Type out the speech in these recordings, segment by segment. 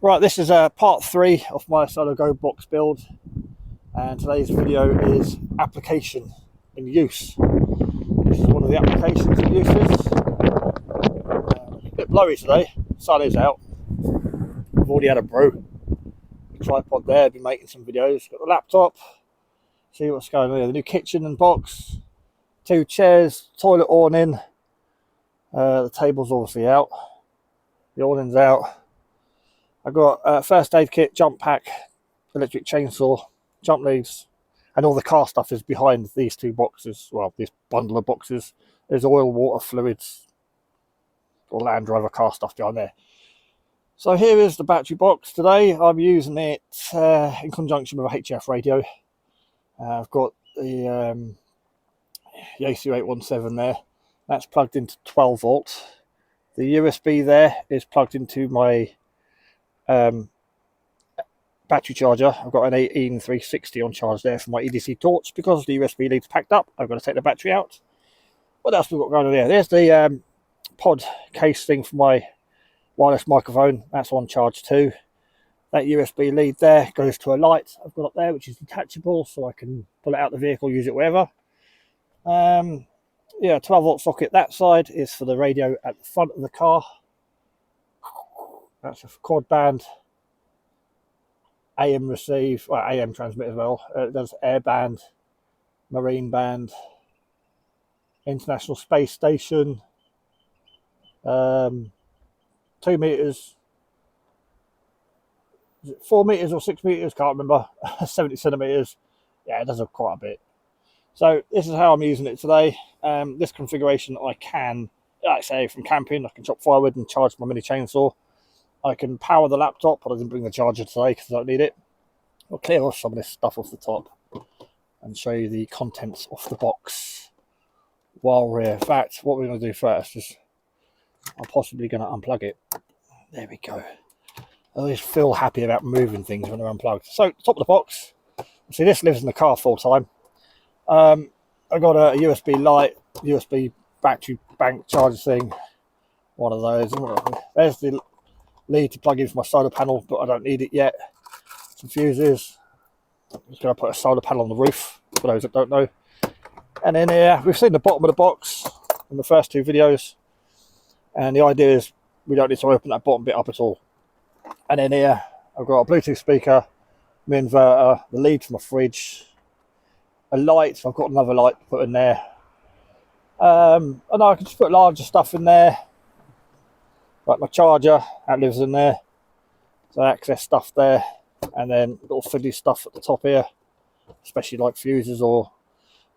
Right, this is part 3 of my Solo Go box build, and today's video is application and use. This is one of the applications and uses. A bit blowy today, sun is out. I've already had a brew. The tripod there, been making some videos. Got the laptop, see what's going on here. The new kitchen and box, 2 chairs, toilet awning. The table's obviously out, the awning's out. I've got a first aid kit, jump pack, electric chainsaw, jump leads, and all the car stuff is behind these 2 boxes. Well, this bundle of boxes. There's oil, water, fluids, or Land Rover car stuff behind there. So here is the battery box. Today I'm using it in conjunction with a HF radio. I've got the Yaesu 817 there. That's plugged into 12 volt. The USB there is plugged into my battery charger. I've got an 18360 on charge there for my EDC torch. Because the USB lead's packed up, I've got to take the battery out. What else we've got going on there? There's the pod case thing for my wireless microphone. That's on charge too. That USB lead there goes to a light I've got up there, which is detachable, so I can pull it out of the vehicle, use it wherever. Yeah, 12 volt socket that side is for the radio at the front of the car. That's a quad band AM receive, well, AM transmit as well. It does air band, marine band, International Space Station, 2 meters, is it 4 meters or 6 meters? Can't remember. 70 centimeters. Yeah, it does quite a bit. So this is how I'm using it today. This configuration I can, like I say, from camping, I can chop firewood and charge my mini chainsaw. I can power the laptop, but I didn't bring the charger today because I don't need it. I'll clear off some of this stuff off the top and show you the contents of the box while we're here. In fact, what we're going to do first is I'm possibly going to unplug it. There we go. I always feel happy about moving things when they're unplugged. So, top of the box. See, this lives in the car full time. I got a USB light, USB battery bank charger thing. One of those. There's the lead to plug in for my solar panel, but I don't need it yet. Some fuses. I'm just going to put a solar panel on the roof, for those that don't know. And then here, we've seen the bottom of the box in the first 2 videos. And the idea is we don't need to open that bottom bit up at all. And then here, I've got a Bluetooth speaker, my inverter, the lead for my fridge, a light. So I've got another light to put in there. And I can just put larger stuff in there, like my charger, that lives in there. So access stuff there. And then little fiddly stuff at the top here, especially like fuses or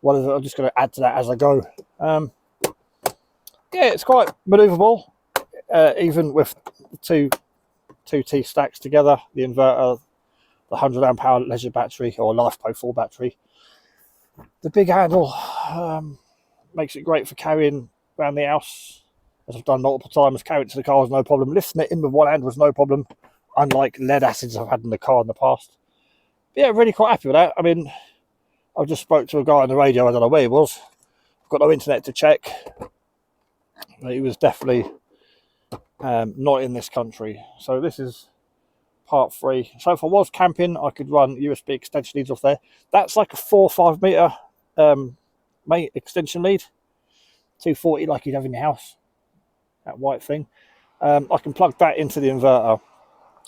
whatever. I'm just going to add to that as I go. Yeah, it's quite manoeuvrable, even with the two T stacks together, the inverter, the 100 amp hour leisure battery or LiFePO 4 battery. The big handle makes it great for carrying around the house, as I've done multiple times. Carrying it to the car was no problem. Lifting it in with one hand was no problem, unlike lead acids I've had in the car in the past. But yeah, really quite happy with that. I mean, I just spoke to a guy on the radio, I don't know where he was. I've got no internet to check. He was definitely not in this country. So this is part 3. So if I was camping, I could run USB extension leads off there. That's like a 4 or 5 meter extension lead, 240 like you'd have in your house, that white thing. I can plug that into the inverter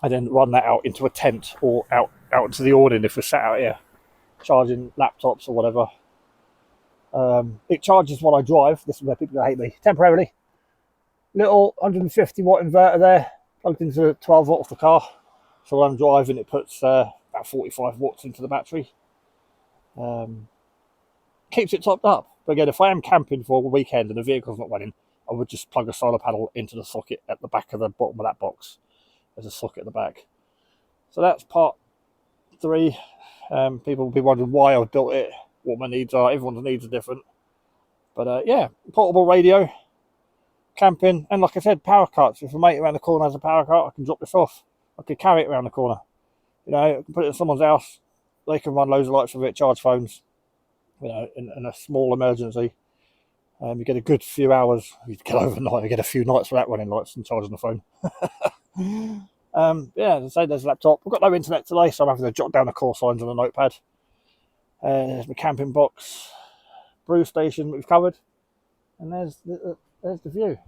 and then run that out into a tent or out into the awning if we're sat out here charging laptops or whatever. It charges while I drive. This is where people hate me temporarily. Little 150 watt inverter there, plugged into 12 volt of the car. So when I'm driving, it puts about 45 watts into the battery. Keeps it topped up. But again, if I am camping for a weekend and the vehicle's not running, I would just plug a solar panel into the socket at the back of the bottom of that box. There's a socket at the back. So that's part 3. People will be wondering why I built it, what my needs are. Everyone's needs are different. But yeah, portable radio, camping, and like I said, power cuts. If a mate around the corner has a power cut, I can drop this off. I could carry it around the corner. You know, I can put it in someone's house. They can run loads of lights with it, charge phones. You know, in a small emergency. You get a good few hours. You get overnight. You get a few nights without running lights and charging the phone. Yeah, as I say, there's a laptop. I've got no internet today, so I'm having to jot down the call signs on a notepad. There's my camping box, brew station that we've covered, and there's the view.